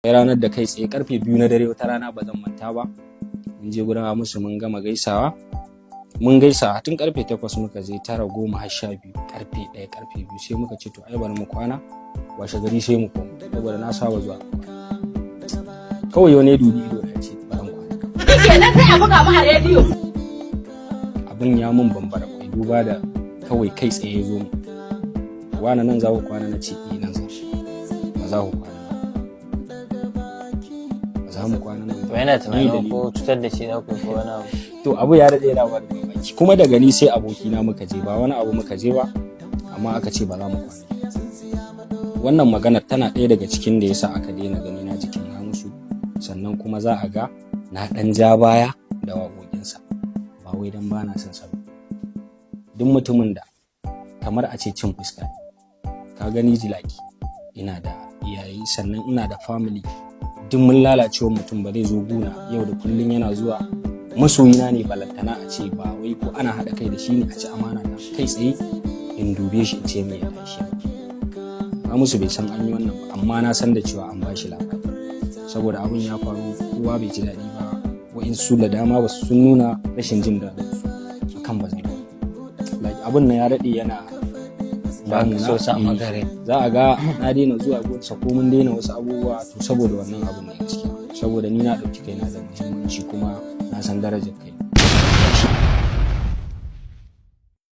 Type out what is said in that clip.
ranar da kai tsaye karfe 2 na dare wata rana ba zan manta ba, mun je gurin musu mun gama gaisawa, mun gaisa tun karfe 8 muka je 9, 10 har 12 karfe 1 karfe 2 sai muka ce to ai bari mu kwana washe gari sai mu koma saboda na saba zuwa kawai wani dubi ido ya ce bari mu kwana kenan sai a buga mu a rediyo. Abin ya mun bambara kai duba da kawai kai tsaye zo mu wani nan za ku kwana na ce nan za ba za ku kwana za mu kwana nan to yana tunanin ko cutar da shi na ko wani abu. To abu ya rade yana wani mamaki kuma daga ni sai abokina muka je ba wani abu muka je ba amma aka ce ba za mu kwana. Wannan maganar tana ɗaya daga cikin da yasa aka daina gani na jikin Hamisu, sannan kuma za a ga na ɗan ja baya da waƙoƙinsa ba wai dan bana son sa. Duk mutumin da kamar a ce cin fuska ka gani jilaki ina da iyaye sannan ina da family, duk mun lalacewa mutum ba zai zo guna yau da kullun yana zuwa masoyina ne balantana a ce ba wai ko ana haɗa kai da shi ne a ci amana na kai tsaye in dube shi in ce mai yana shi ba musu bai san an yi wannan ba amma na san da cewa an ba shi labari saboda abin ya faru kowa bai ji daɗi ba wa'insu da dama ba sun nuna rashin jin daɗin su akan ba zai ba abin nan ya daɗe yana ba so san magare za a ga na daina zuwa gonsa ko mun daina wasu abubuwa to saboda wannan abin ne gaskiya saboda ni na ɗauki kaina da muhimmanci kuma na san darajar kai.